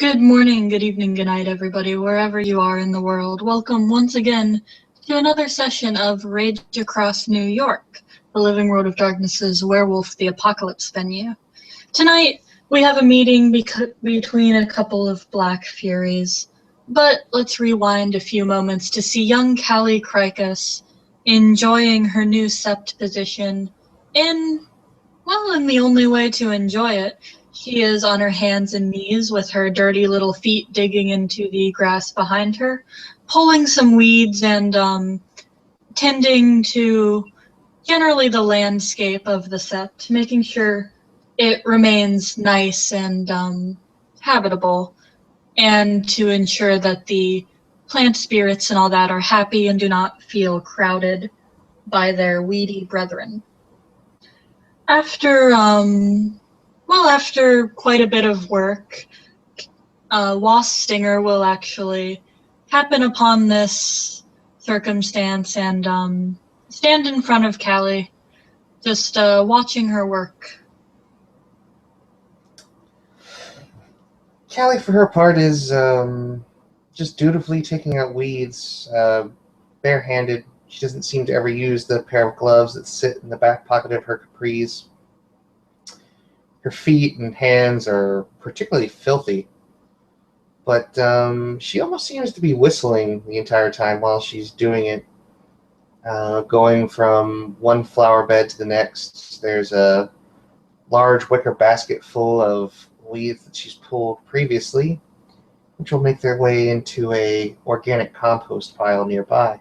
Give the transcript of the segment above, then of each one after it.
Good morning, good evening, good night, everybody, wherever you are in the world. Welcome once again to another session of Rage Across New York, the Living World of Darkness's Werewolf the Apocalypse venue. Tonight, we have a meeting between a couple of Black Furies, but let's rewind a few moments to see young Kallie enjoying her new sept position in the only way to enjoy it. She is on her hands and knees with her dirty little feet digging into the grass behind her, pulling some weeds and tending to generally the landscape of the sept, making sure it remains nice and habitable, and to ensure that the plant spirits and all that are happy and do not feel crowded by their weedy brethren. After quite a bit of work, Wasps Stinger will actually happen upon this circumstance and stand in front of Kallie, just watching her work. Kallie, for her part, is just dutifully taking out weeds, barehanded. She doesn't seem to ever use the pair of gloves that sit in the back pocket of her capris. Her feet and hands are particularly filthy, but she almost seems to be whistling the entire time while she's doing it, going from one flower bed to the next. There's a large wicker basket full of leaves that she's pulled previously, which will make their way into a organic compost pile nearby.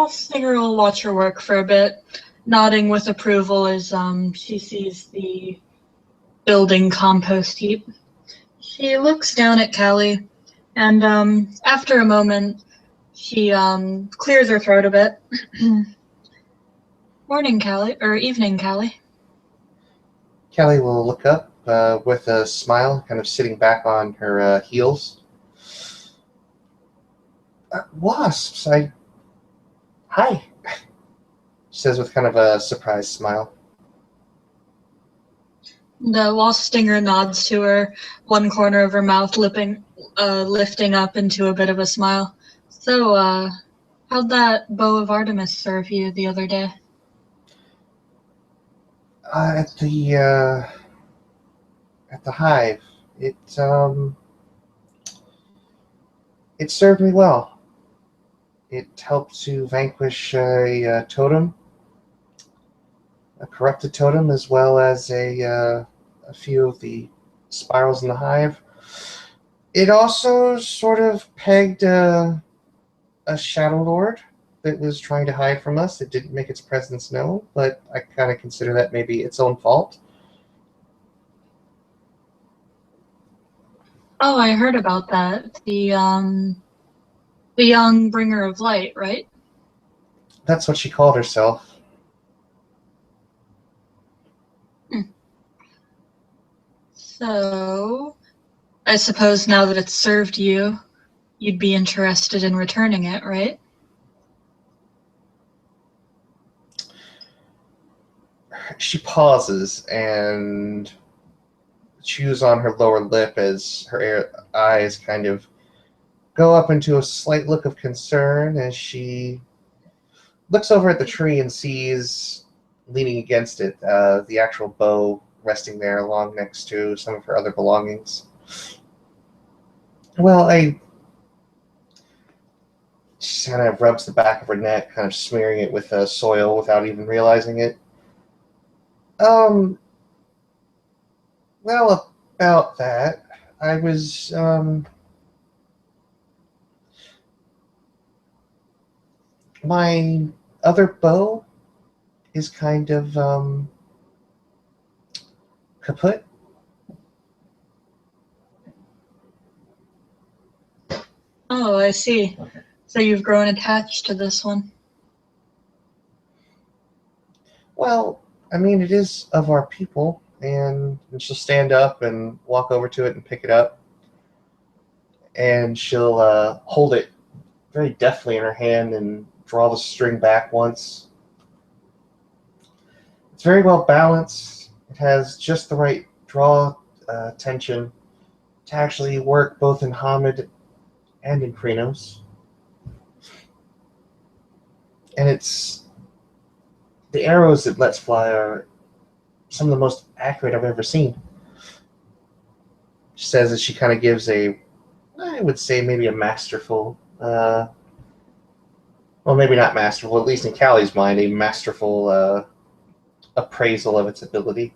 Stinger will watch her work for a bit, nodding with approval as she sees the building compost heap. She looks down at Kallie, and after a moment, she clears her throat a bit. Morning, Kallie, or evening, Kallie. Kallie will look up with a smile, kind of sitting back on her heels. Wasps, Hi, she says with kind of a surprised smile. The Wasp Stinger nods to her, one corner of her mouth lifting up into a bit of a smile. So, how'd that bow of Artemis serve you the other day? At the hive, it served me well. It helped to vanquish a totem, a corrupted totem, as well as a few of the spirals in the hive. It also sort of pegged a shadow lord that was trying to hide from us. It didn't make its presence known, but I kind of consider that maybe its own fault. Oh, I heard about that. The young bringer of light, right? That's what she called herself. So, I suppose now that it's served you, you'd be interested in returning it, right? She pauses and chews on her lower lip as her eyes kind of go up into a slight look of concern as she looks over at the tree and sees, leaning against it, the actual bow resting there along next to some of her other belongings. Well, she kind of rubs the back of her neck, kind of smearing it with soil without even realizing it. Well, about that, I was, my other bow is kind of, kaput. Oh, I see. So you've grown attached to this one. Well, I mean, it is of our people, and she'll stand up and walk over to it and pick it up, and she'll hold it very deftly in her hand and draw the string back once. It's very well balanced. It has just the right draw tension to actually work both in Hamid and in Krynos. And the arrows it lets fly are some of the most accurate I've ever seen. She says as she kind of gives I would say maybe a masterful, well, maybe not masterful, at least in Callie's mind, a masterful appraisal of its ability.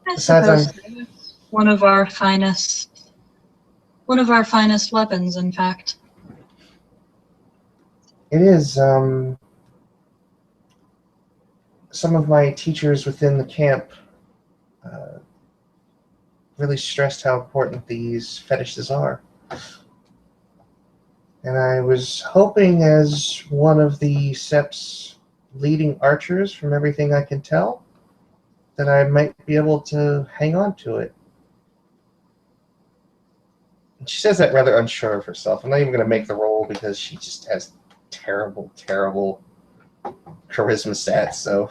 I Besides, suppose it's one of our finest weapons, in fact. it is. Some of my teachers within the camp uh, really stressed how important these fetishes are. And I was hoping, as one of the SEP's leading archers, from everything I can tell, that I might be able to hang on to it. And she says that rather unsure of herself. I'm not even going to make the roll because she just has terrible, terrible charisma stats. So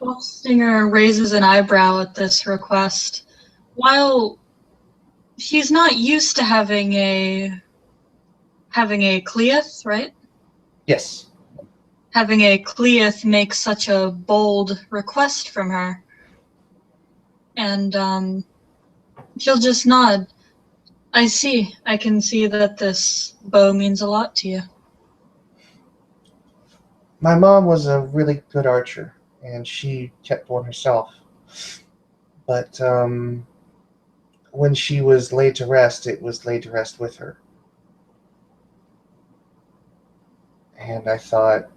Wasps Stinger raises an eyebrow at this request. While she's not used to having a Cleith, right? yes, Having a Cleith makes such a bold request from her. And she'll just nod. I see. I can see that this bow means a lot to you. my mom was a really good archer, and she kept one herself. But when she was laid to rest, it was laid to rest with her. And I thought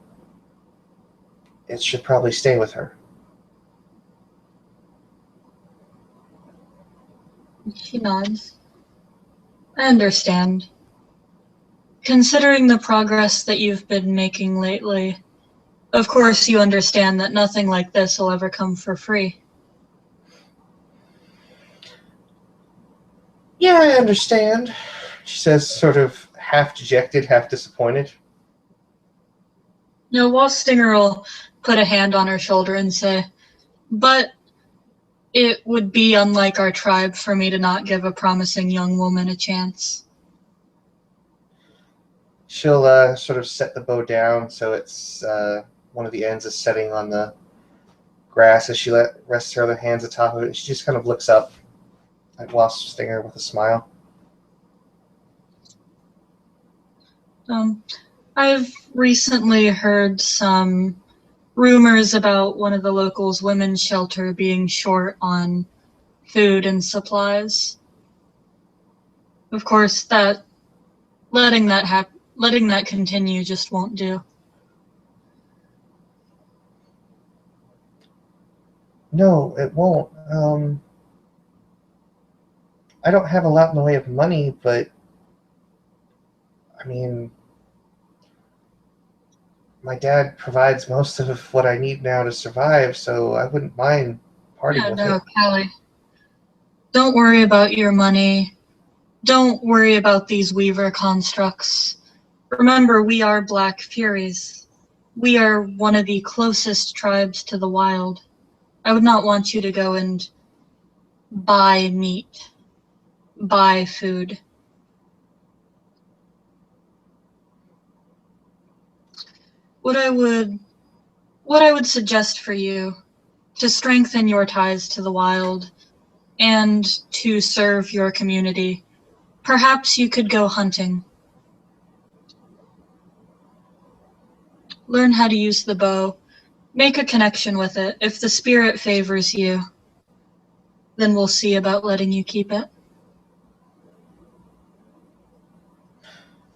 it should probably stay with her. She nods. I understand. Considering the progress that you've been making lately, of course you understand that nothing like this will ever come for free. Yeah, I understand, she says, sort of half dejected, half disappointed. No, Wasp Stinger will put a hand on her shoulder and say, but it would be unlike our tribe for me to not give a promising young woman a chance. She'll sort of set the bow down so it's one of the ends is setting on the grass as she rests her other hands atop of it. She just kind of looks up at Wasp Stinger with a smile. I've recently heard some rumors about one of the locals' women's shelter being short on food and supplies. Of course, letting that continue just won't do. No, it won't. I don't have a lot in the way of money, but I mean, my dad provides most of what I need now to survive, so I wouldn't mind parting Yeah, with it. no, Kallie. Don't worry about your money. Don't worry about these Weaver constructs. Remember, we are Black Furies. We are one of the closest tribes to the wild. I would not want you to go and buy meat, buy food. What I would suggest for you to strengthen your ties to the wild and to serve your community, perhaps you could go hunting. Learn how to use the bow. Make a connection with it. If the spirit favors you, then we'll see about letting you keep it.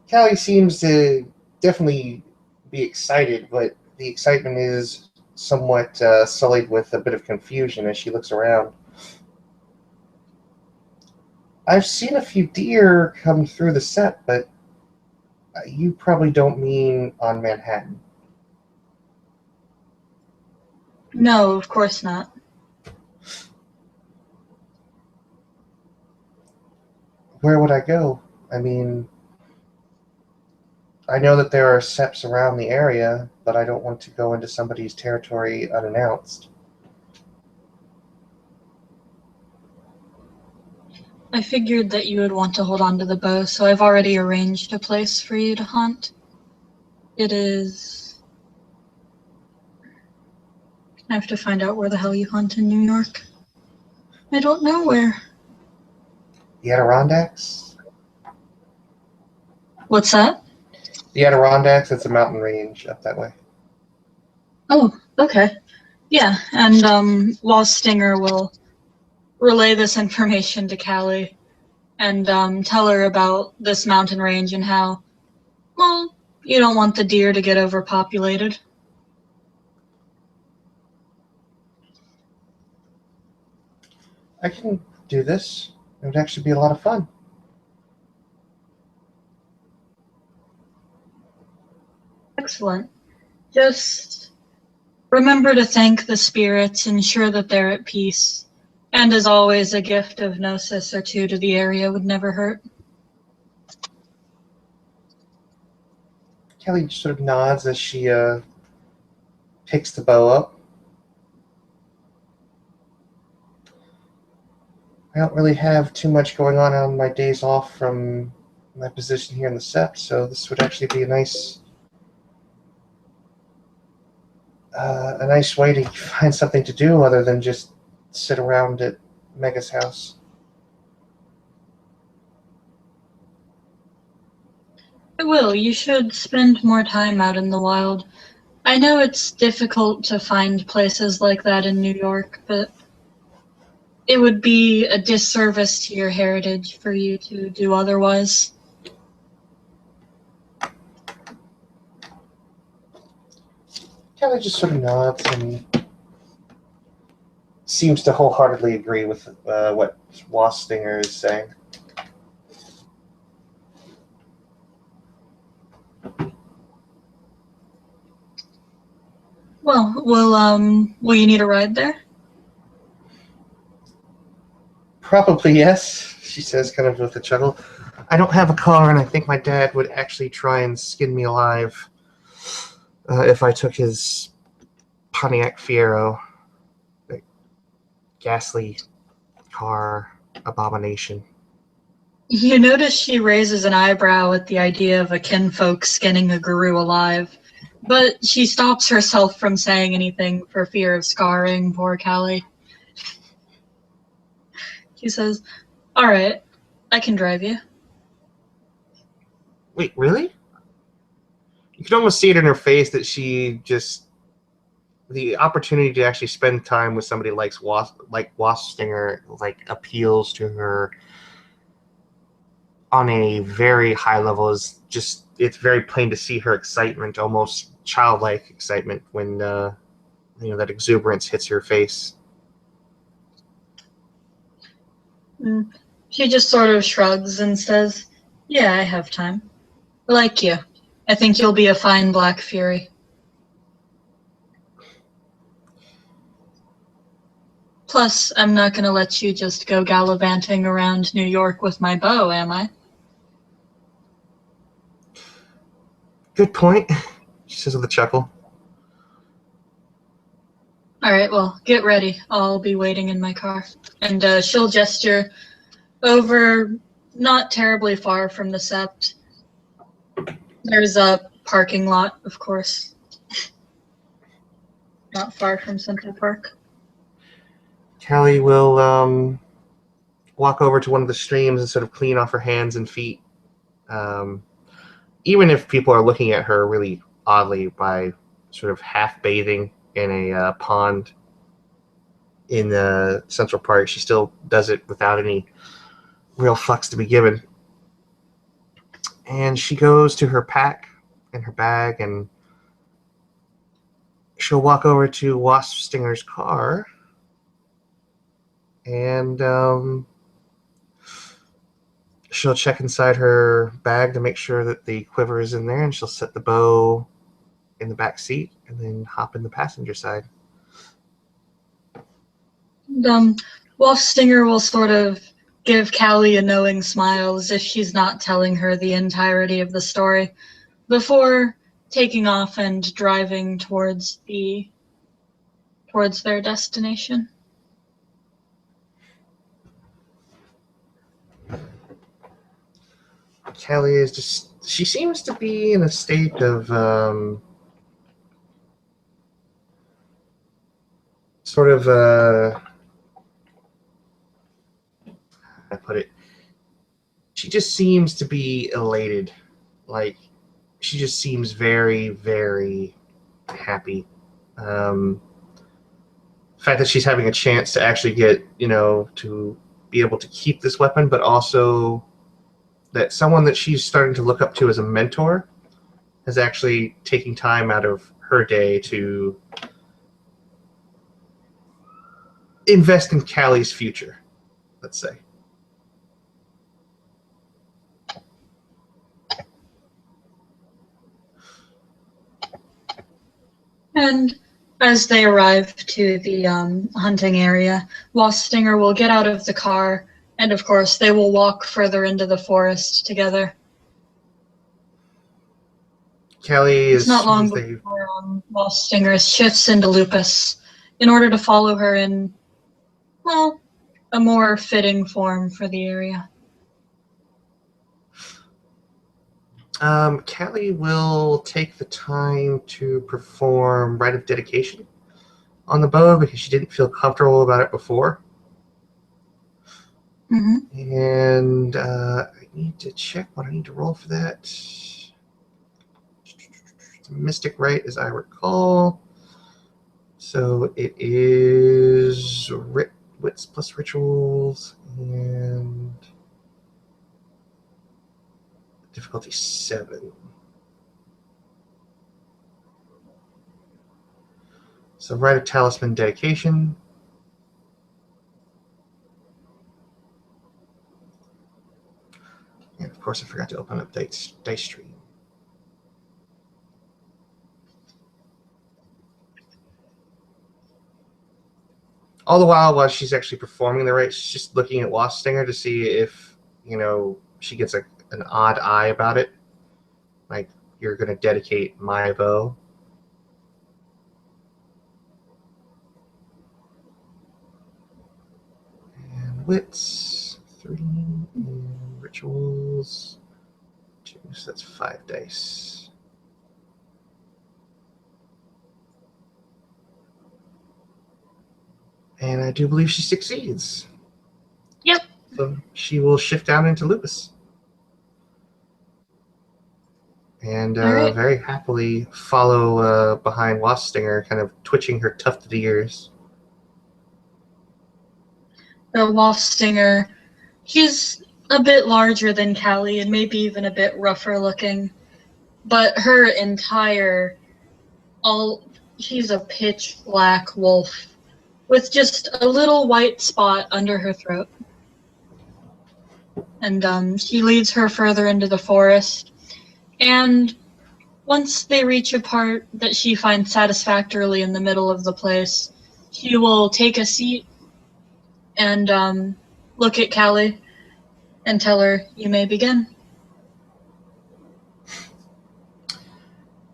Callie seems to definitely be excited, but the excitement is somewhat sullied with a bit of confusion as she looks around. I've seen a few deer come through the set, but you probably don't mean on Manhattan. No, of course not. Where would I go? I mean, I know that there are seps around the area, but I don't want to go into somebody's territory unannounced. I figured that you would want to hold on to the bow, so I've already arranged a place for you to hunt. It is... I have to find out where the hell you hunt in New York. I don't know where. The Adirondacks? What's that? The Adirondacks, it's a mountain range up that way. Oh, okay. Yeah, and Wasps Stinger will relay this information to Kallie and tell her about this mountain range and how, well, you don't want the deer to get overpopulated. I can do this. It would actually be a lot of fun. Excellent. Just remember to thank the spirits, ensure that they're at peace. And as always, a gift of Gnosis or two to the area would never hurt. Kelly just sort of nods as she picks the bow up. I don't really have too much going on my days off from my position here in the Sept, so this would actually be a nice way to find something to do other than just sit around at Mega's house. I will. You should spend more time out in the wild. I know it's difficult to find places like that in New York, but it would be a disservice to your heritage for you to do otherwise. Kelly just sort of nods and seems to wholeheartedly agree with what Wasp Stinger is saying. Well, will you need a ride there? Probably yes, she says, kind of with a chuckle. I don't have a car, and I think my dad would actually try and skin me alive if I took his Pontiac Fiero. That ghastly car abomination. You notice she raises an eyebrow at the idea of a kinfolk skinning a guru alive, but she stops herself from saying anything for fear of scarring poor Kallie. She says, "All right, I can drive you." Wait, really? You can almost see it in her face that she just... The opportunity to actually spend time with somebody like Wasp Stinger appeals to her on a very high level. Is just, it's very plain to see her excitement, almost childlike excitement, when that exuberance hits her face. She just sort of shrugs and says, "Yeah, I have time. Like you. I think you'll be a fine Black Fury." Plus, I'm not going to let you just go gallivanting around New York with my bow, am I? Good point, she says with a chuckle. All right, well, get ready. I'll be waiting in my car. And she'll gesture over, not terribly far from the Sept. There's a parking lot, of course. Not far from Central Park. Kallie will walk over to one of the streams and sort of clean off her hands and feet. Even if people are looking at her really oddly by sort of half bathing in a pond in the Central Park, she still does it without any real fucks to be given. And she goes to her pack and her bag, and she'll walk over to Wasp Stinger's car, and she'll check inside her bag to make sure that the quiver is in there, and she'll set the bow in the back seat and then hop in the passenger side. And, Wolf Stinger will sort of give Kallie a knowing smile as if she's not telling her the entirety of the story. before taking off and driving towards their destination. Kallie is just, she seems to be in a state of sort of, I put it, she just seems to be elated. Like, she just seems very, very happy. The fact that she's having a chance to actually get, to be able to keep this weapon, but also that someone that she's starting to look up to as a mentor is actually taking time out of her day to invest in Callie's future, let's say. And as they arrive to the hunting area, Wasps Stinger will get out of the car, and of course they will walk further into the forest together. Kallie It's is... not long before Wasps Stinger shifts into Lupus in order to follow her in, well, a more fitting form for the area. Kallie will take the time to perform Rite of Dedication on the bow because she didn't feel comfortable about it before. Mm-hmm. And I need to check what I need to roll for that. It's a Mystic Rite, as I recall. So it is wits plus rituals and difficulty 7. So Rite of Talisman Dedication. And of course I forgot to open up Dice Stream. All the while she's actually performing the rite, she's just looking at Wasp Stinger to see if, she gets an odd eye about it. Like, you're going to dedicate my bow. And wits, 3, and rituals, 2, so that's 5 dice. And I do believe she succeeds. Yep. So she will shift down into Lupus. And right. very happily follow behind Wasp Stinger, kind of twitching her tufted ears. The Wasp Stinger, she's a bit larger than Kallie and maybe even a bit rougher looking, but her she's a pitch black wolf with just a little white spot under her throat. And she leads her further into the forest, and once they reach a part that she finds satisfactorily in the middle of the place, she will take a seat and look at Kallie and tell her, "You may begin."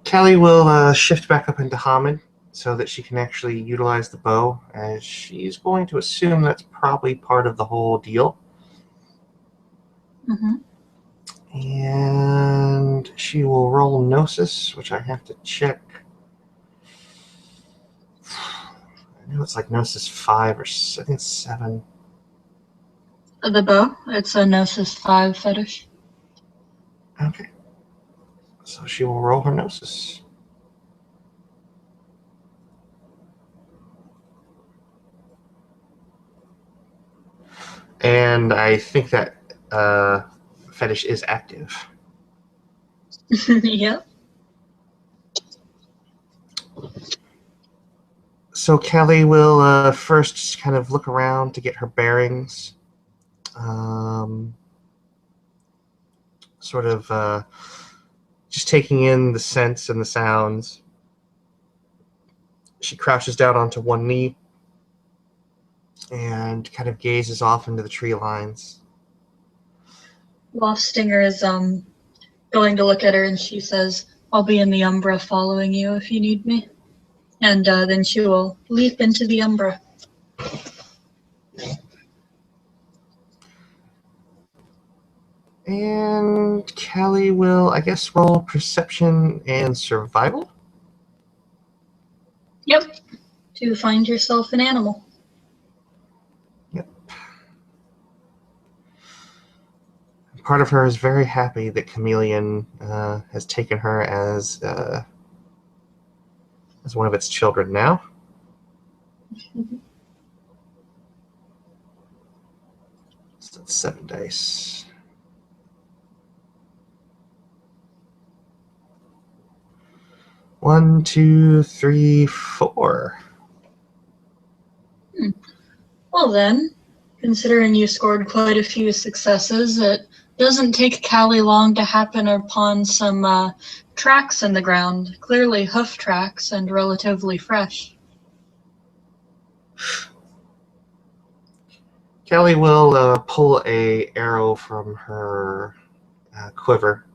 Kallie will shift back up into Hamid so that she can actually utilize the bow, as she's going to assume that's probably part of the whole deal. Mm-hmm. And she will roll Gnosis, which I have to check. I know it's like Gnosis 5 or I think it's 7. The bow? It's a Gnosis 5 fetish. Okay. So she will roll her Gnosis. And I think that fetish is active. Yep. So Kallie will first kind of look around to get her bearings. Sort of just taking in the scents and the sounds. She crouches down onto one knee and kind of gazes off into the tree lines. Wasp Stinger is going to look at her, and she says, "I'll be in the Umbra following you if you need me." And then she will leap into the Umbra. And Kallie will, I guess, roll perception and survival. Yep. To find yourself an animal. Yep. Part of her is very happy that Chameleon has taken her as one of its children now. So that's 7 dice. One, two, three, four. Well then, considering you scored quite a few successes, it doesn't take Kallie long to happen upon some tracks in the ground, clearly hoof tracks and relatively fresh. Kallie will pull a arrow from her quiver,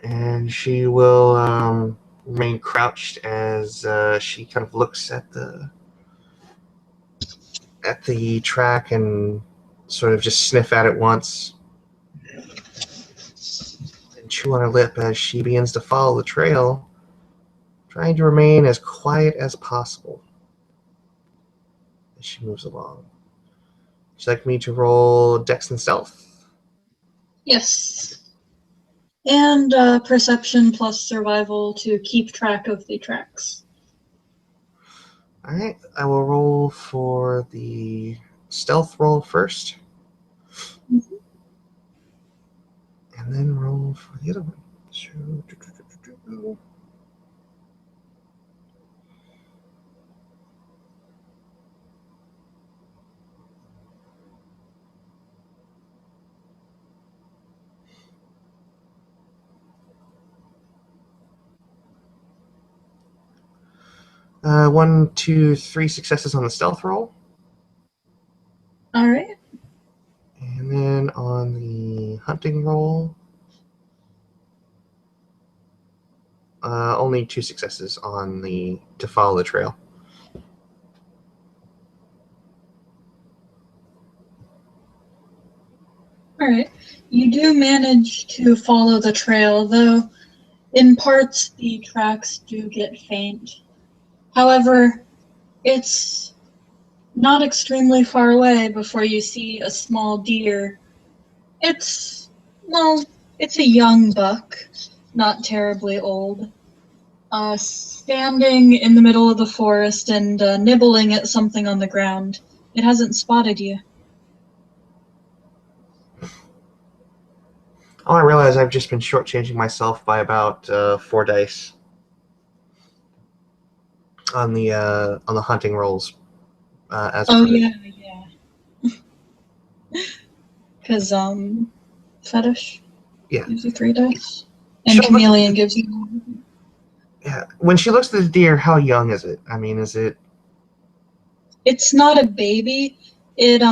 and she will remain crouched as she kind of looks at the track and sort of just sniff at it once and chew on her lip as she begins to follow the trail, trying to remain as quiet as possible as she moves along. Would you like me to roll Dex and Stealth? Yes. And perception plus survival to keep track of the tracks. Alright, I will roll for the stealth roll first. Mm-hmm. And then roll for the other one. One, two, three successes on the stealth roll. All right. And then on the hunting roll, only 2 successes on to follow the trail. All right. You do manage to follow the trail, though in parts the tracks do get faint. However, it's not extremely far away before you see a small deer. It's, well, it's a young buck, not terribly old, standing in the middle of the forest and nibbling at something on the ground. It hasn't spotted you. Oh, I realize I've just been shortchanging myself by about 4 dice on the hunting rolls as of Oh, right. yeah. Because, Fetish Yeah. gives you 3 dice. And Chameleon gives you... Yeah. When she looks at the deer, how young is it? I mean, is it... It's not a baby. It's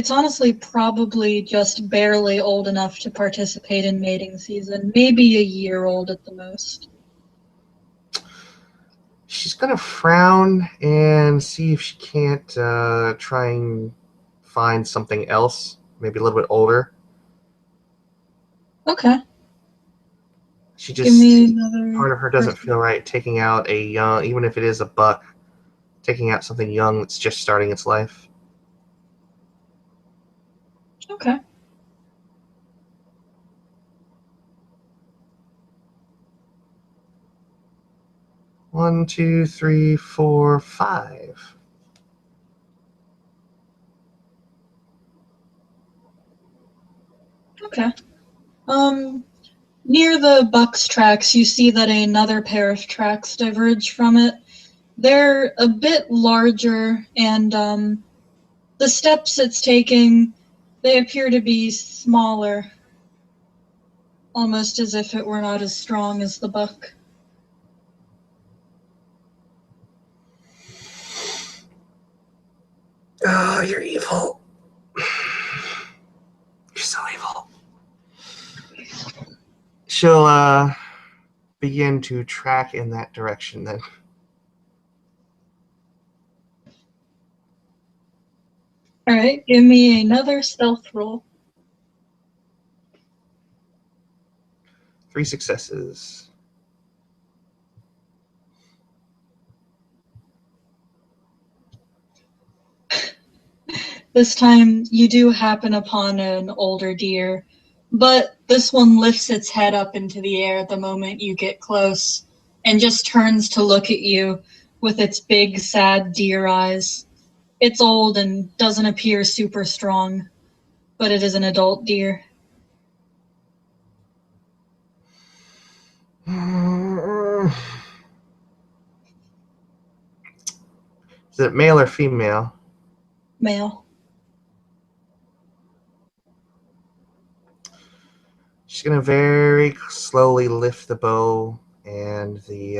honestly probably just barely old enough to participate in mating season. Maybe a year old at the most. She's going to frown and see if she can't try and find something else, maybe a little bit older. Okay. She Give me just... another... Part of her doesn't feel right taking out a young, even if it is a buck, taking out something young that's just starting its life. Okay. One, two, three, four, 5. Okay. Near the buck's tracks, you see that another pair of tracks diverge from it. They're a bit larger, and the steps it's taking, they appear to be smaller, almost as if it were not as strong as the buck. Oh, you're evil. You're so evil. she'll begin to track in that direction then. All right, give me another stealth roll. 3 successes. This time you do happen upon an older deer, but this one lifts its head up into the air the moment you get close and just turns to look at you with its big, sad deer eyes. It's old and doesn't appear super strong, but it is an adult deer. Is it male or female? Male. She's going to very slowly lift the bow and the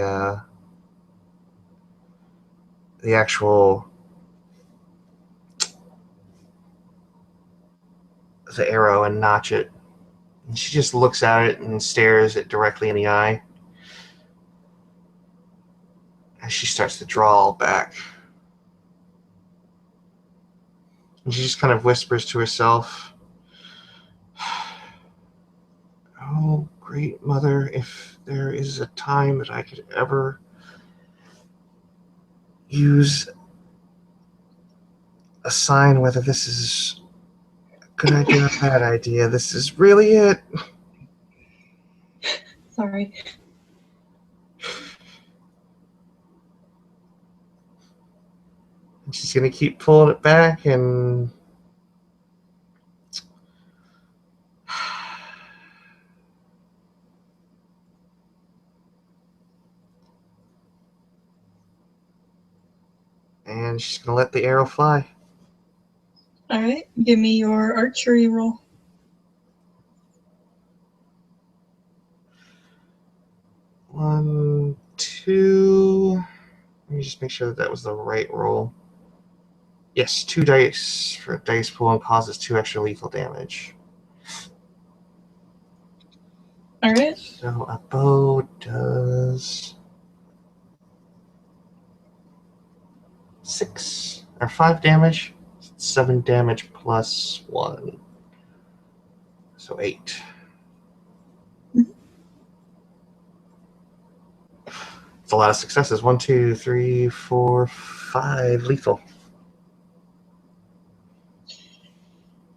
actual the arrow and notch it. And she just looks at it and stares it directly in the eye as she starts to draw back. And she just kind of whispers to herself, "Oh, great mother, if there is a time that I could ever use a sign, whether this is a good idea or a bad idea, this is really it." Sorry. And she's going to keep pulling it back and she's going to let the arrow fly. All right, give me your archery roll. 1, 2. Let me just make sure that was the right roll. Yes, 2 dice for dice pool and causes 2 extra lethal damage. All right. So a bow does 6 or 5 damage. 7 damage plus 1. So 8. It's a lot of successes. 1, 2, 3, 4, 5 lethal.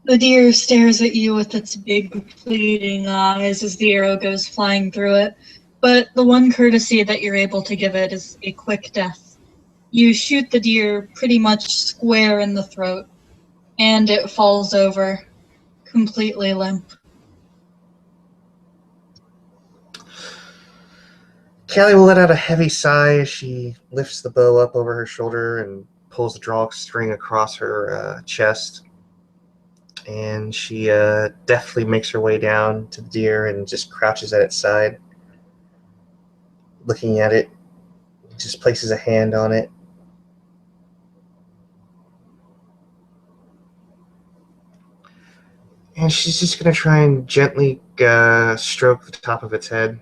The deer stares at you with its big, pleading eyes as the arrow goes flying through it, but the one courtesy that you're able to give it is a quick death. You shoot the deer pretty much square in the throat, and it falls over, completely limp. Kallie will let out a heavy sigh as she lifts the bow up over her shoulder and pulls the drawstring across her chest. And she deftly makes her way down to the deer and just crouches at its side, looking at it. Just places a hand on it. And she's just going to try and gently stroke the top of its head.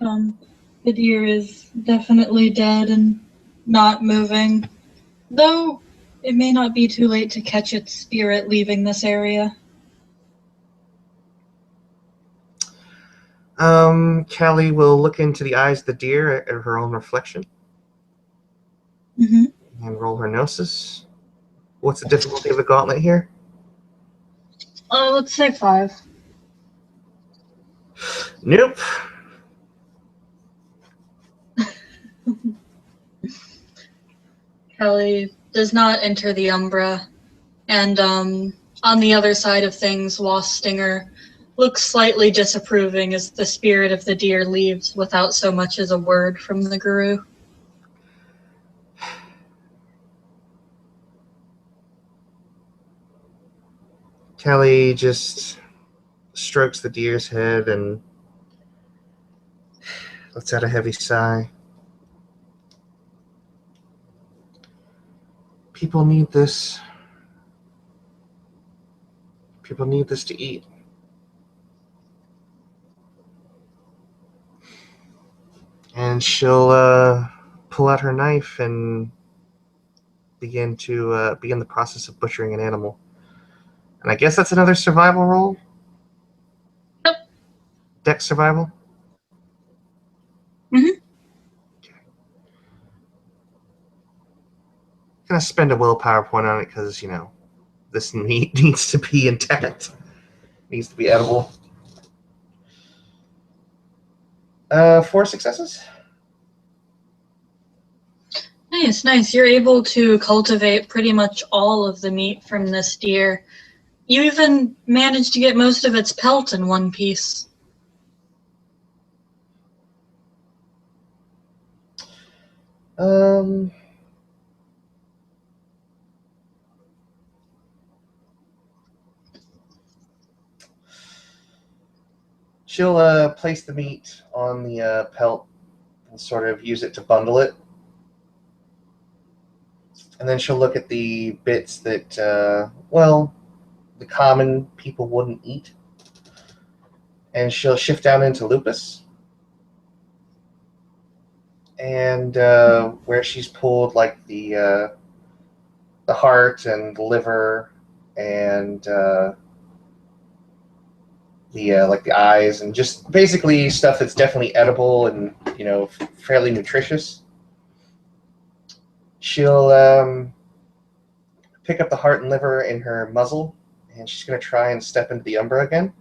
The deer is definitely dead and not moving, though it may not be too late to catch its spirit leaving this area. Kallie will look into the eyes of the deer at her own reflection. Mm-hmm. And roll her gnosis. What's the difficulty of the gauntlet here? Let's say 5. Nope. Kallie does not enter the Umbra, and on the other side of things, Wasps Stinger looks slightly disapproving as the spirit of the deer leaves without so much as a word from the guru. Kallie just strokes the deer's head and lets out a heavy sigh. People need this. People need this to eat. And she'll pull out her knife and begin the process of butchering an animal. And I guess that's another survival roll? Yep. Dex survival? Mm-hmm. Okay. Gonna spend a willpower point on it because, this meat needs to be intact. Needs to be edible. 4 successes. Nice. You're able to cultivate pretty much all of the meat from this deer. You even managed to get most of its pelt in one piece. She'll place the meat on the pelt and sort of use it to bundle it. And then she'll look at the bits that, the common people wouldn't eat. And she'll shift down into lupus. And where she's pulled like the heart and the liver and the eyes and just basically stuff that's definitely edible and fairly nutritious. She'll pick up the heart and liver in her muzzle, and she's going to try and step into the Umbra again.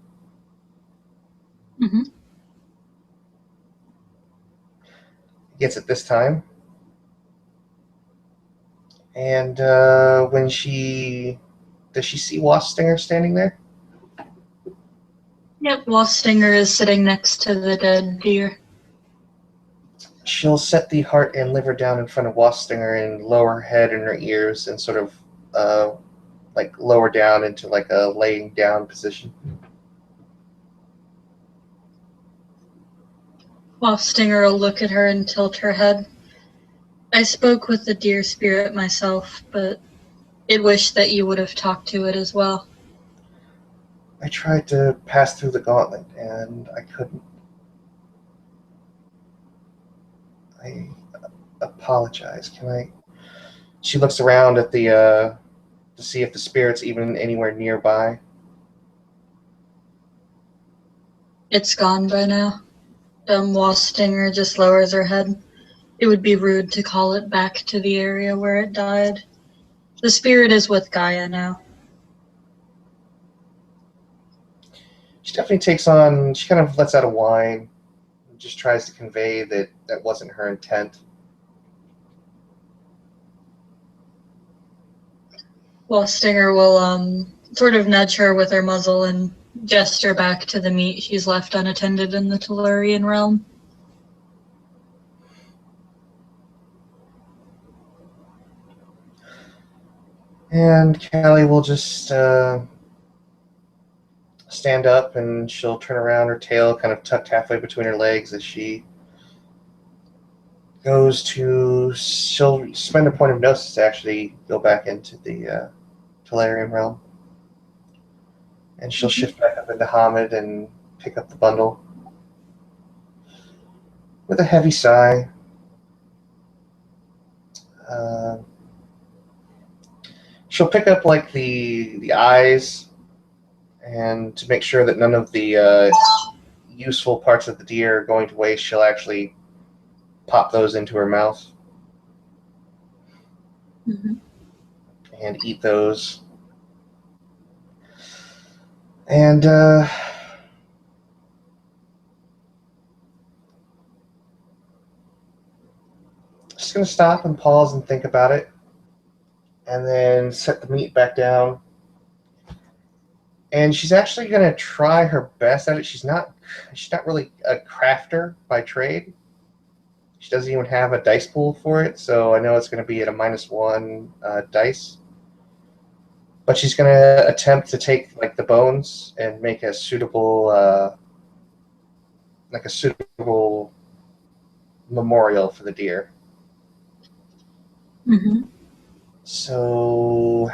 Mm-hmm. Gets it this time. And does she see Wasp Stinger standing there? Yep, Wasp Stinger is sitting next to the dead deer. She'll set the heart and liver down in front of Wasp Stinger and lower her head and her ears and sort of lower down into like a laying down position. Wasp Stinger will look at her and tilt her head. I spoke with the deer spirit myself, but it wished that you would have talked to it as well. I tried to pass through the gauntlet, and I couldn't. I apologize. Can I? She looks around at to see if the spirit's even anywhere nearby. It's gone by now. Wasp Stinger just lowers her head. It would be rude to call it back to the area where it died. The spirit is with Gaia now. She definitely takes on. She kind of lets out a whine, and just tries to convey that wasn't her intent. Wasp Stinger will sort of nudge her with her muzzle and gesture back to the meat she's left unattended in the Tellurian realm. And Kallie will just stand up, and she'll turn around, her tail kind of tucked halfway between her legs as she goes to. She'll spend a point of gnosis to actually go back into the Tellurian realm. And she'll shift back up into Hamid and pick up the bundle. With a heavy sigh, she'll pick up like the eyes, and to make sure that none of the useful parts of the deer are going to waste, she'll actually pop those into her mouth and eat those. And just going to stop and pause and think about it, and then set the meat back down. And she's actually going to try her best at it. She's not really a crafter by trade. She doesn't even have a dice pool for it, so I know it's going to be at a -1 dice. But she's going to attempt to take like the bones and make a suitable memorial for the deer. Mm-hmm. So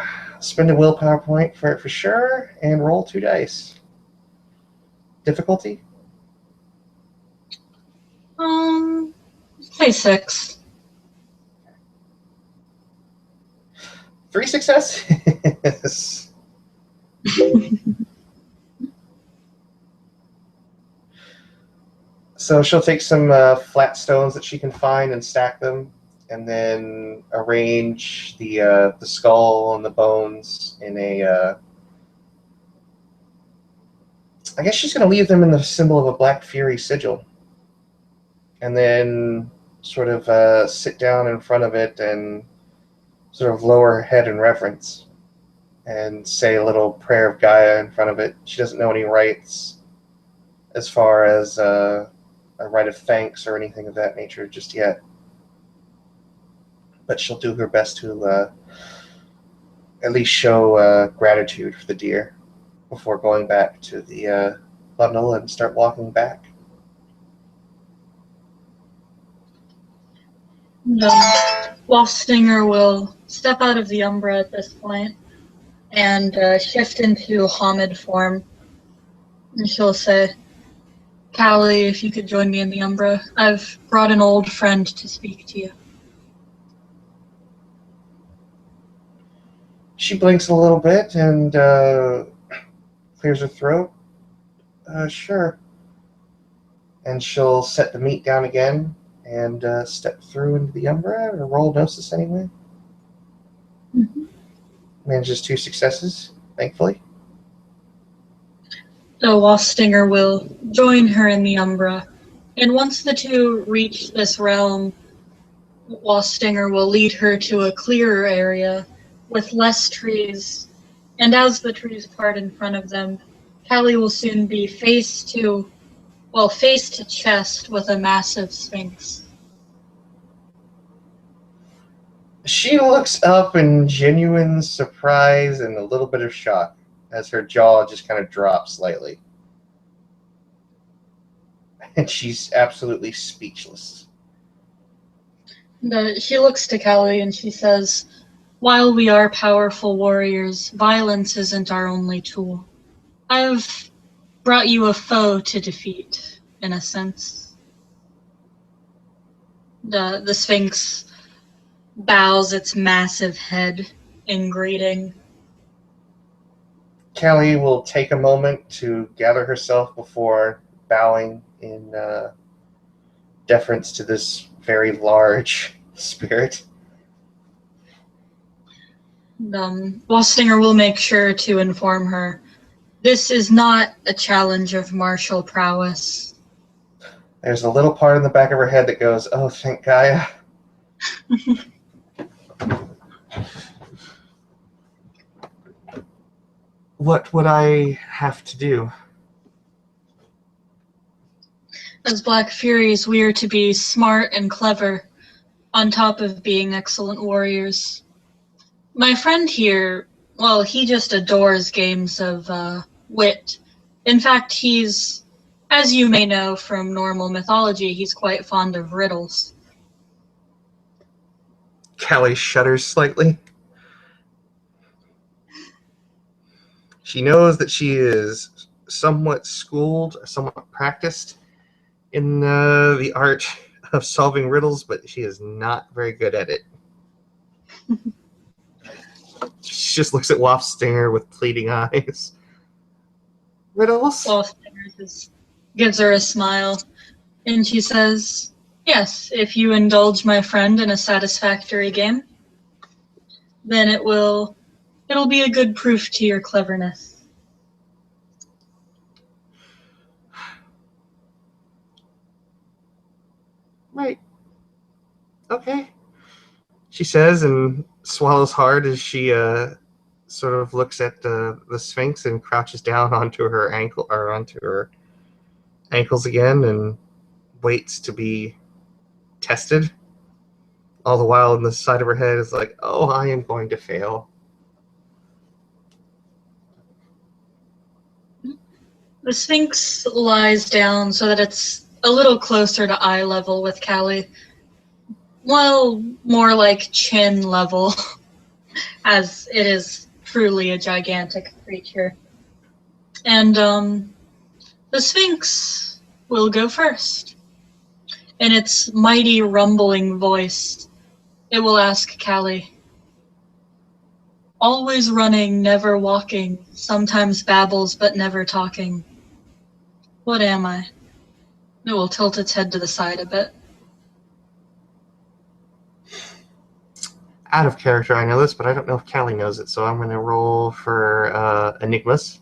Spend a willpower point for it for sure, and roll 2 dice. Difficulty? Say 6. 3 successes. So she'll take some flat stones that she can find and stack them, and then arrange the skull and the bones in a. I guess she's going to leave them in the symbol of a Black Fury sigil, and then sort of sit down in front of it and sort of lower her head in reverence and say a little prayer of Gaia in front of it. She doesn't know any rites as far as a rite of thanks or anything of that nature just yet. But she'll do her best to at least show gratitude for the deer before going back to the bundle and start walking back. Wasps Stinger will step out of the Umbra at this point and shift into Hamid form. And she'll say, Kallie, if you could join me in the Umbra, I've brought an old friend to speak to you. She blinks a little bit and clears her throat. Sure. And she'll set the meat down again and step through into the Umbra, or roll Gnosis anyway. Mm-hmm. Manages 2 successes, thankfully. So Wasp Stinger will join her in the Umbra, and once the two reach this realm, Wasp Stinger will lead her to a clearer area with less trees, and as the trees part in front of them, Kallie will soon be face to chest with a massive Sphinx. She looks up in genuine surprise and a little bit of shock as her jaw just kind of drops slightly. And she's absolutely speechless. She looks to Kallie and she says, while we are powerful warriors, violence isn't our only tool. I've brought you a foe to defeat, in a sense. The Sphinx bows its massive head in greeting. Kallie will take a moment to gather herself before bowing in deference to this very large spirit. Wasp Stinger will make sure to inform her, this is not a challenge of martial prowess. There's a little part in the back of her head that goes, oh, thank Gaia. What would I have to do? As Black Furies, we are to be smart and clever, on top of being excellent warriors. My friend here, well, he just adores games of wit. In fact, he's, as you may know from normal mythology, he's quite fond of riddles. Kallie shudders slightly. She knows that she is somewhat schooled, somewhat practiced in the art of solving riddles, but she is not very good at it. She just looks at Wasp Stinger with pleading eyes. Riddles? Wasp Stinger just gives her a smile, and she says, yes, if you indulge my friend in a satisfactory game, then it'll be a good proof to your cleverness. Right. Okay. She says and swallows hard as she sort of looks at the Sphinx and crouches down onto her ankles again and waits to be tested. All the while in the side of her head is like, oh, I am going to fail. The Sphinx lies down so that it's a little closer to eye level with Kallie. Well, more like chin level, as it is truly a gigantic creature. And the Sphinx will go first. In its mighty rumbling voice, it will ask Kallie, always running, never walking, sometimes babbles but never talking. What am I? It will tilt its head to the side a bit. Out of character, I know this, but I don't know if Kallie knows it, so I'm going to roll for Enigmas.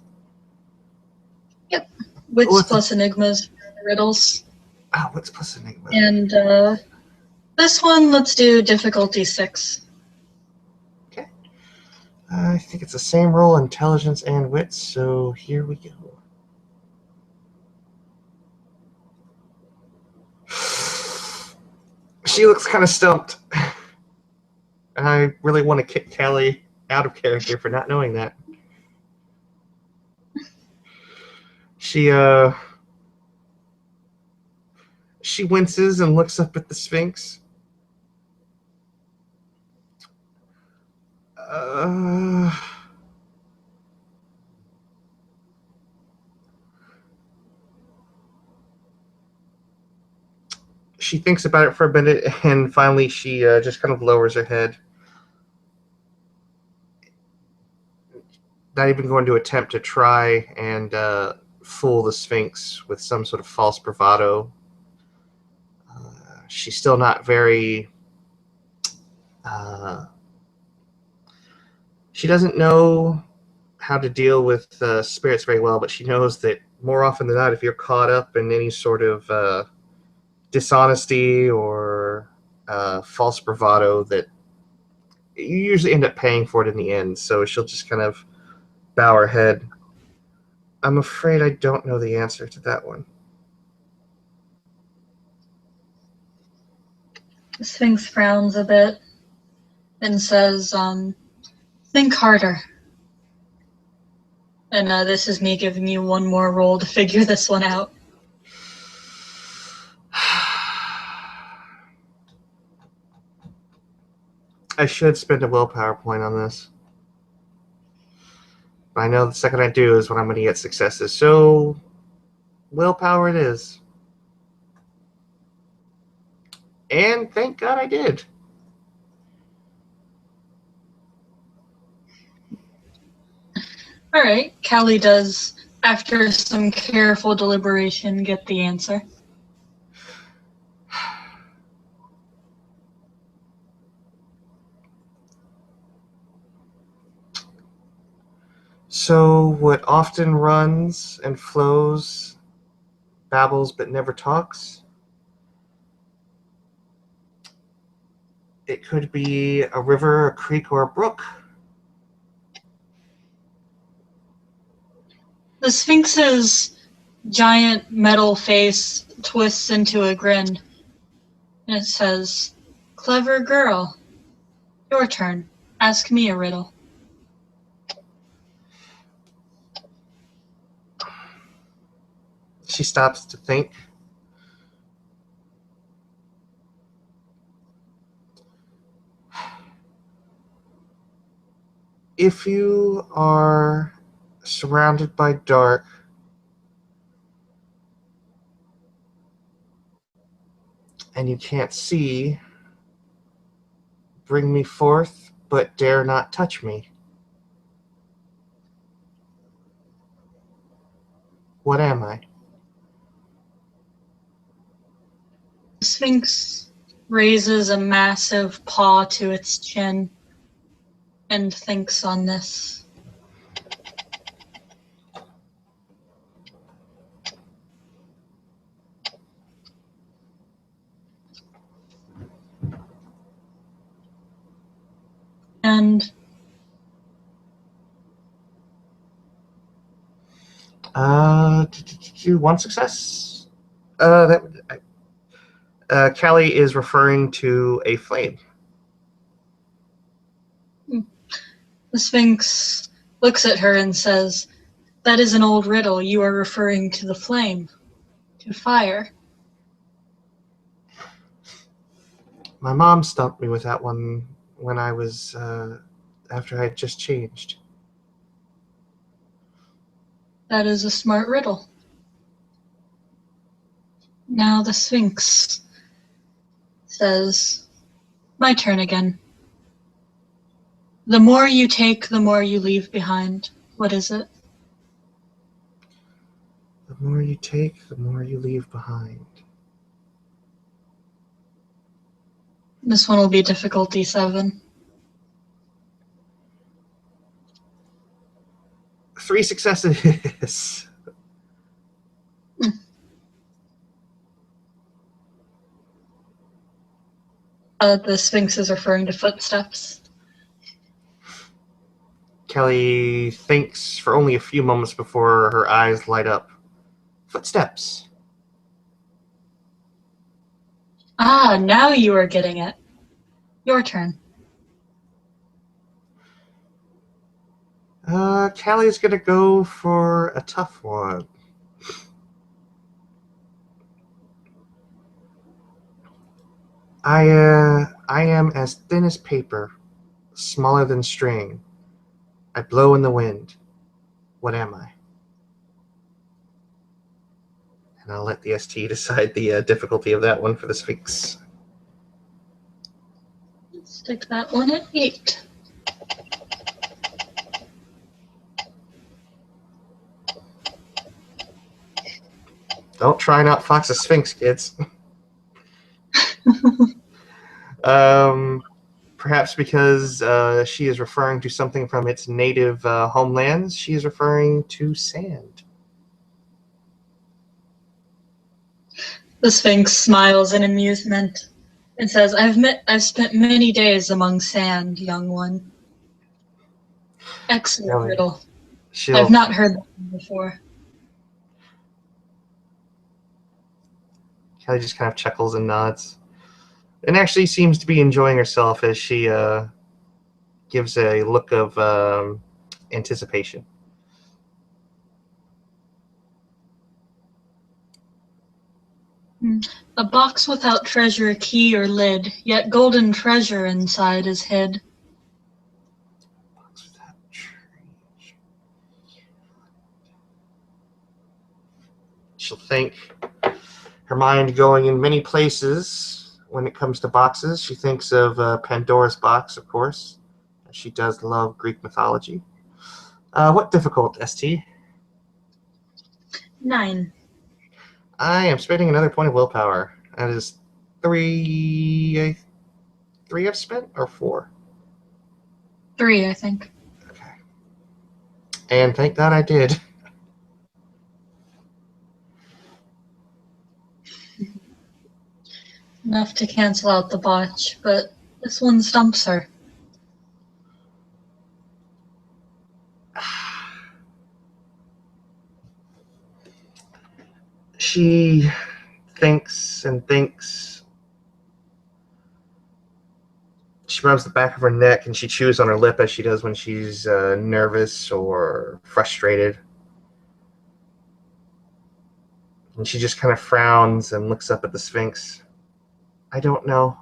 Yep. Wits plus Enigmas, riddles. Oh, what's plus Enigma? And this one, let's do difficulty 6. Okay. I think it's the same roll, intelligence and wits, so here we go. She looks kind of stumped. And I really want to kick Kallie out of character for not knowing that. She winces and looks up at the Sphinx. She thinks about it for a minute, and finally she just kind of lowers her head. Not even going to attempt to try and fool the Sphinx with some sort of false bravado. She's still not very... she doesn't know how to deal with spirits very well, but she knows that more often than not, if you're caught up in any sort of dishonesty or false bravado, that you usually end up paying for it in the end. So she'll just kind of bow her head. I'm afraid I don't know the answer to that one. The Sphinx frowns a bit and says, think harder. And this is me giving you one more roll to figure this one out. I should spend a willpower point on this. But I know the second I do is when I'm going to get successes. So, willpower it is. And thank God I did. All right, Kallie does, after some careful deliberation, get the answer. So, what often runs and flows, babbles but never talks? It could be a river, a creek, or a brook. The Sphinx's giant metal face twists into a grin, and it says, clever girl. Your turn. Ask me a riddle. She stops to think. If you are surrounded by dark, and you can't see, bring me forth, but dare not touch me. What am I? The Sphinx raises a massive paw to its chin and thinks on this. And One success. Kallie is referring to a flame. the Sphinx looks at her and says, that is an old riddle. You are referring to the flame, to fire. My mom stumped me with that one when I was, after I had just changed. That is a smart riddle. Now the Sphinx says, my turn again. The more you take, the more you leave behind. What is it? The more you take, the more you leave behind. This one will be difficulty 7. 3 successes. The Sphinx is referring to footsteps. Kallie thinks for only a few moments before her eyes light up. Footsteps. Ah, now you are getting it. Your turn. Callie's gonna go for a tough one. I am as thin as paper, smaller than string. I blow in the wind. What am I? And I'll let the ST decide the difficulty of that one for the Sphinx. Stick that one at 8. Don't try not fox a Sphinx, kids. Perhaps because she is referring to something from its native homelands, she is referring to sand. The Sphinx smiles in amusement and says, I've spent many days among sand, young one. Excellent riddle. I've not heard that one before. Kallie just kind of chuckles and nods. And actually seems to be enjoying herself as she gives a look of anticipation. A box without treasure, key or lid, yet golden treasure inside is hid. Box without treasure. She'll think, her mind going in many places when it comes to boxes. She thinks of Pandora's box, of course. She does love Greek mythology. What difficult, ST? 9. I am spending another point of willpower. That is 3. 3 I've spent, or 4? 3, I think. Okay. And thank God I did. Enough to cancel out the botch, but this one stumps her. She thinks and thinks. She rubs the back of her neck and she chews on her lip as she does when she's nervous or frustrated. And she just kind of frowns and looks up at the Sphinx. I don't know.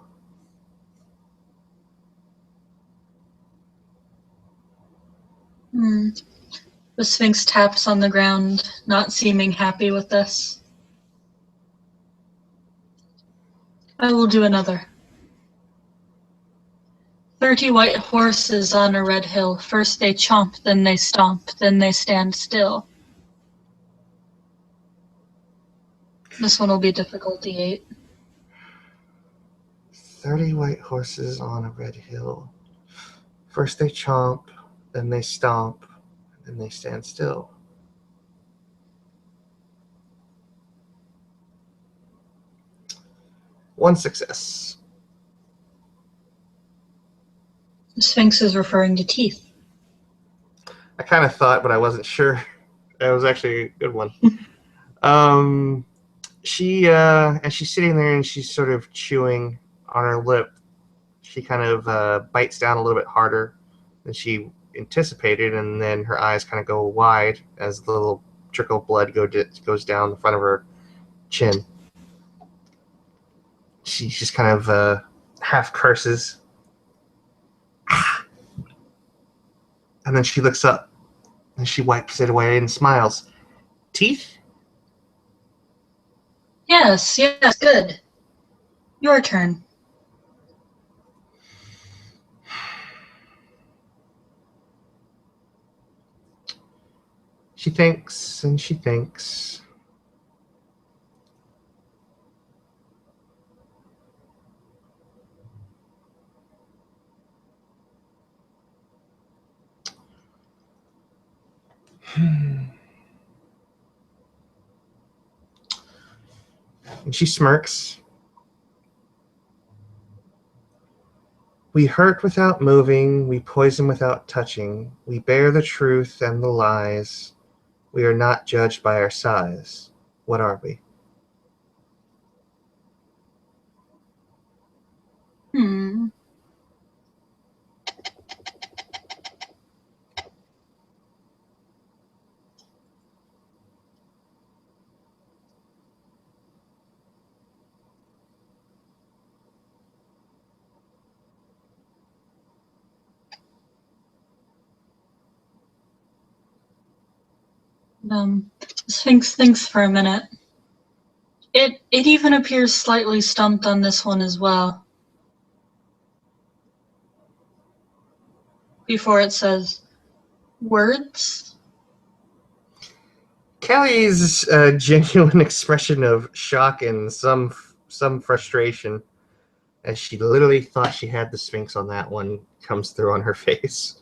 The Sphinx taps on the ground, not seeming happy with this. I will do another. 30 white horses on a red hill. First they chomp, then they stomp, then they stand still. This one will be difficulty 8. 30 white horses on a red hill. First they chomp, then they stomp, then they stand still. One success. The Sphinx is referring to teeth. I kind of thought, but I wasn't sure. That was actually a good one. As she's sitting there and she's sort of chewing on her lip, she kind of bites down a little bit harder than she anticipated, and then her eyes kind of go wide as the little trickle of blood goes down the front of her chin. She just kind of half curses. And then she looks up and she wipes it away and smiles. Teeth? Yes, good. Your turn. She thinks and she thinks. And she smirks. We hurt without moving, we poison without touching, we bear the truth and the lies. We are not judged by our size. What are we? Hmm. Sphinx thinks for a minute. It even appears slightly stumped on this one as well. Before it says, words? Callie's genuine expression of shock and some frustration, as she literally thought she had the Sphinx on that one, comes through on her face.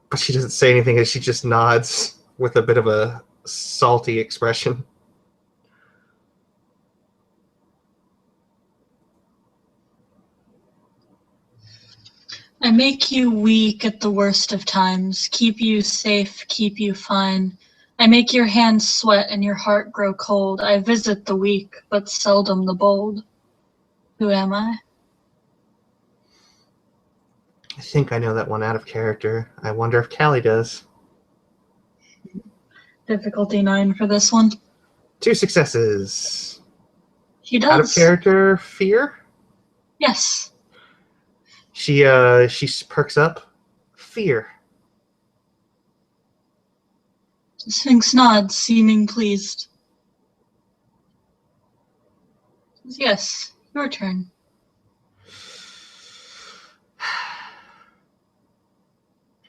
But she doesn't say anything, as she just nods with a bit of a salty expression. I make you weak at the worst of times, keep you safe, keep you fine. I make your hands sweat and your heart grow cold. I visit the weak, but seldom the bold. Who am I? I think I know that one out of character. I wonder if Kallie does. Difficulty 9 for this one. 2 successes. She does. Out of character, fear? Yes. She perks up. Fear. Sphinx nods, seeming pleased. Yes, your turn.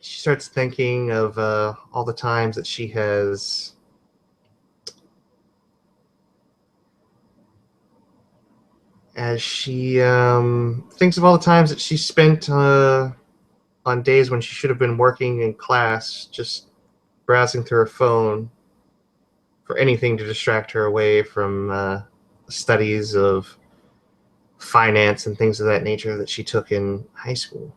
She starts thinking of all the times that she has as she thinks of all the times that she spent on days when she should have been working in class, just browsing through her phone for anything to distract her away from studies of finance and things of that nature that she took in high school.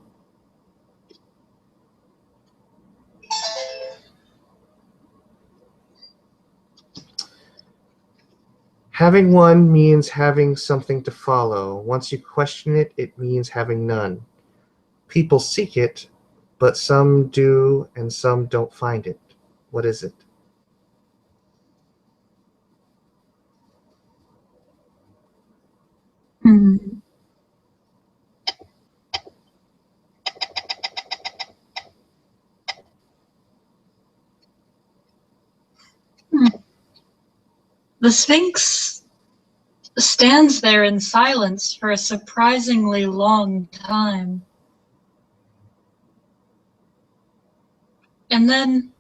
Having one means having something to follow. Once you question it, it means having none. People seek it, but some do and some don't find it. What is it? Hmm. The Sphinx stands there in silence for a surprisingly long time. And then,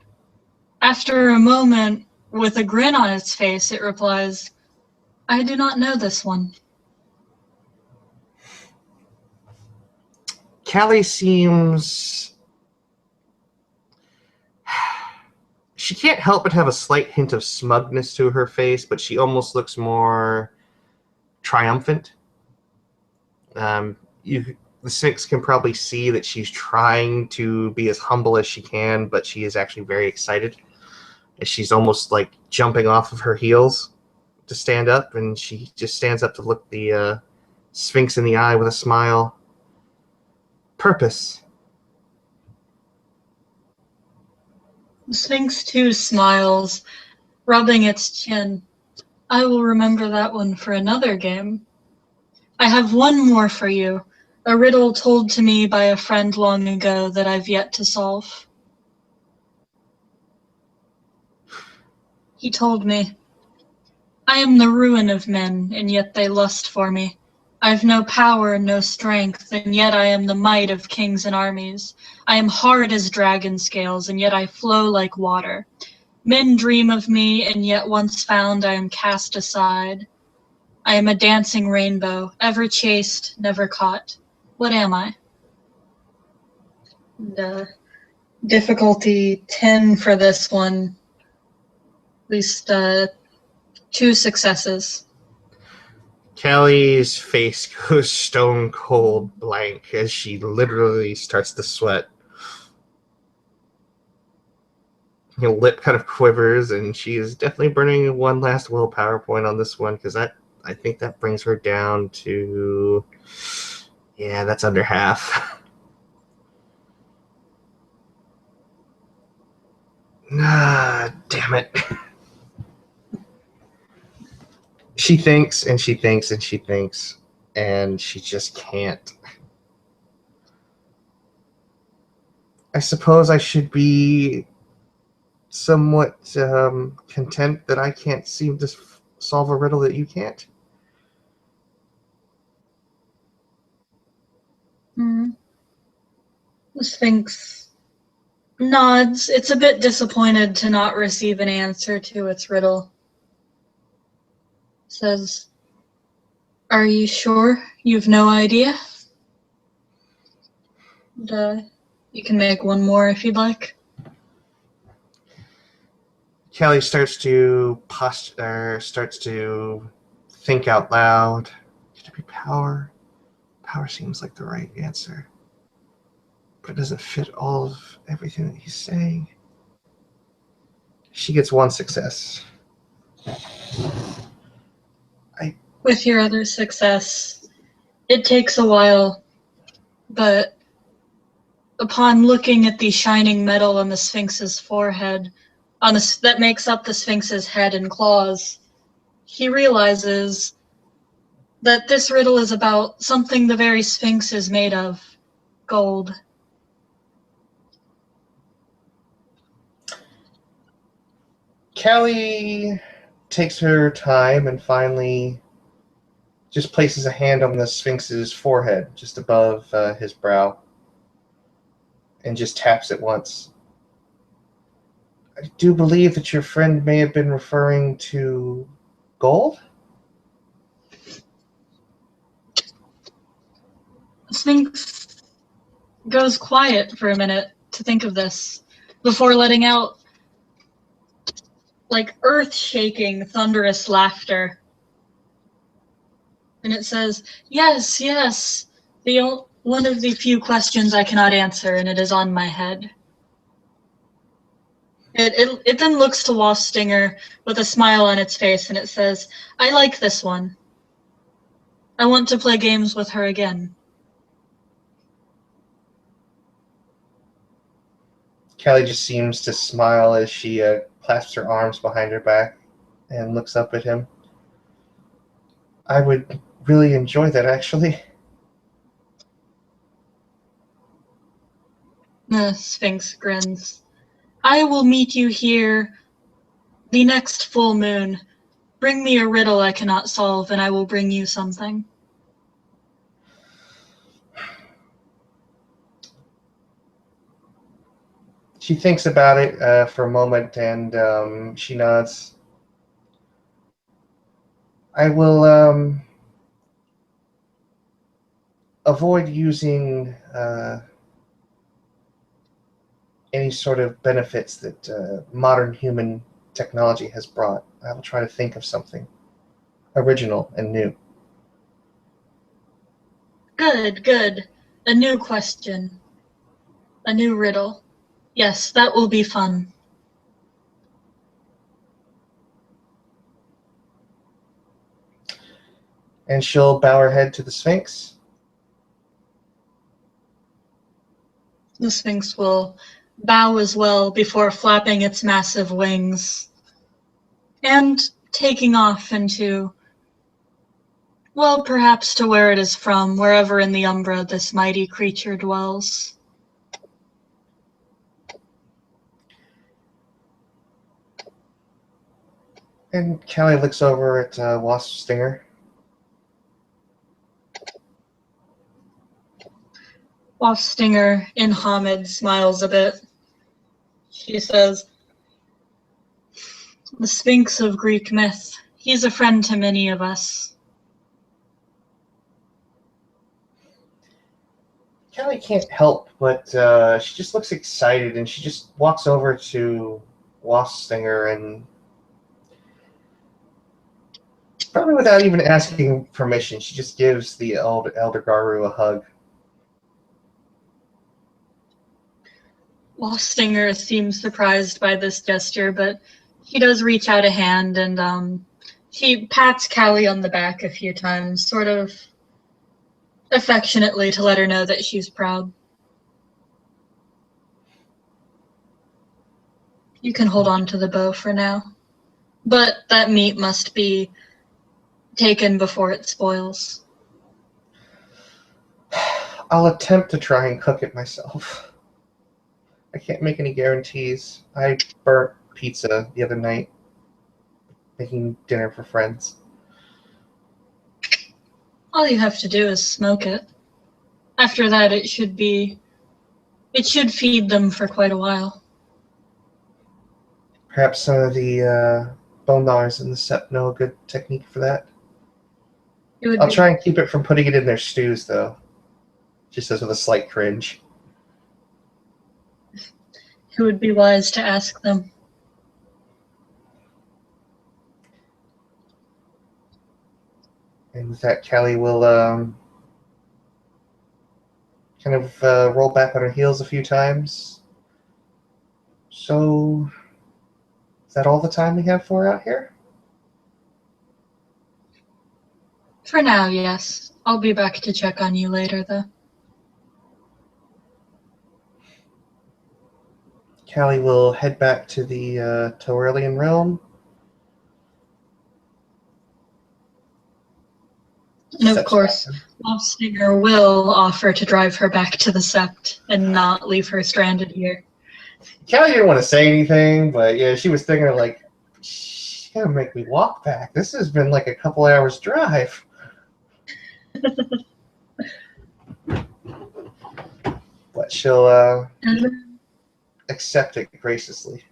after a moment, with a grin on its face, it replies, I do not know this one. Kallie seems... She can't help but have a slight hint of smugness to her face, but she almost looks more triumphant. The Sphinx can probably see that she's trying to be as humble as she can, but she is actually very excited. She's almost like jumping off of her heels to stand up, and she just stands up to look the Sphinx in the eye with a smile. Purpose. The Sphinx too smiles, rubbing its chin. I will remember that one for another game. I have one more for you, a riddle told to me by a friend long ago that I've yet to solve. He told me, I am the ruin of men, and yet they lust for me. I have no power and no strength, and yet I am the might of kings and armies. I am hard as dragon scales, and yet I flow like water. Men dream of me, and yet once found I am cast aside. I am a dancing rainbow, ever chased, never caught. What am I? And, difficulty 10 for this one. At least 2 successes. Callie's face goes stone cold blank as she literally starts to sweat. Her lip kind of quivers, and she is definitely burning one last willpower point on this one, because I think that brings her down to, yeah, that's under half. Ah, damn it. She thinks and she thinks and she thinks, and she just can't. I suppose I should be somewhat content that I can't seem to solve a riddle that you can't. The Sphinx nods. It's a bit disappointed to not receive an answer to its riddle. Says, are you sure you've no idea? And, you can make one more if you'd like. Kallie starts to think out loud. Could it be power? Power seems like the right answer, but it doesn't fit all of everything that he's saying. She gets 1 success. With your other success, it takes a while, but upon looking at the shining metal on the Sphinx's forehead, that makes up the Sphinx's head and claws, he realizes that this riddle is about something the very Sphinx is made of, gold. Kallie takes her time and finally just places a hand on the Sphinx's forehead, just above his brow, and just taps it once. I do believe that your friend may have been referring to gold? Sphinx goes quiet for a minute to think of this before letting out like earth-shaking, thunderous laughter. And it says, yes, yes, one of the few questions I cannot answer, and it is on my head. It then looks to Wasps Stinger with a smile on its face, and it says, I like this one. I want to play games with her again. Kallie just seems to smile as she clasps her arms behind her back and looks up at him. I would really enjoy that, actually. The Sphinx grins. I will meet you here the next full moon. Bring me a riddle I cannot solve, and I will bring you something. She thinks about it for a moment, and she nods. I will avoid using any sort of benefits that modern human technology has brought. I will try to think of something original and new. Good, good. A new question. A new riddle. Yes, that will be fun. And she'll bow her head to the Sphinx. The Sphinx will bow as well before flapping its massive wings and taking off into, well, perhaps to where it is from, wherever in the Umbra this mighty creature dwells. And Kallie looks over at Wasps Stinger. Wasps Stinger, in homage, smiles a bit. She says, "The Sphinx of Greek myth. He's a friend to many of us." Kallie can't help but she just looks excited, and she just walks over to Wasp Stinger and, probably without even asking permission, she just gives the Elder Garu a hug. Wasps Stinger seems surprised by this gesture, but he does reach out a hand, and she pats Kallie on the back a few times, sort of affectionately, to let her know that she's proud. "You can hold on to the bow for now, but that meat must be taken before it spoils." I'll attempt to try and cook it myself. I can't make any guarantees. I burnt pizza the other night, making dinner for friends. All you have to do is smoke it. After that, it should feed them for quite a while. Perhaps some of the bone gnawers in the sept know a good technique for that. I'll try and keep it from putting it in their stews, though. She says with a slight cringe. It would be wise to ask them. And with that, Kallie will kind of roll back on her heels a few times. So, is that all the time we have for her out here? For now, yes. I'll be back to check on you later, though. Kallie will head back to the Taurelian realm. And of course, Wasps Stinger will offer to drive her back to the Sept and not leave her stranded here. Kallie didn't want to say anything, but yeah, she was thinking like, she's gonna make me walk back. This has been like a couple hours drive. But she'll accept it graciously.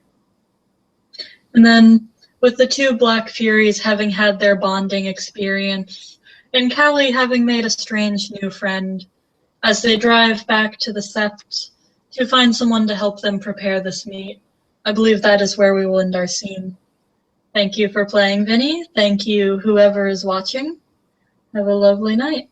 And then, with the two Black Furies having had their bonding experience, and Kallie having made a strange new friend, as they drive back to the Sept to find someone to help them prepare this meat, I believe that is where we will end our scene. Thank you for playing, Vinny. Thank you, whoever is watching. Have a lovely night.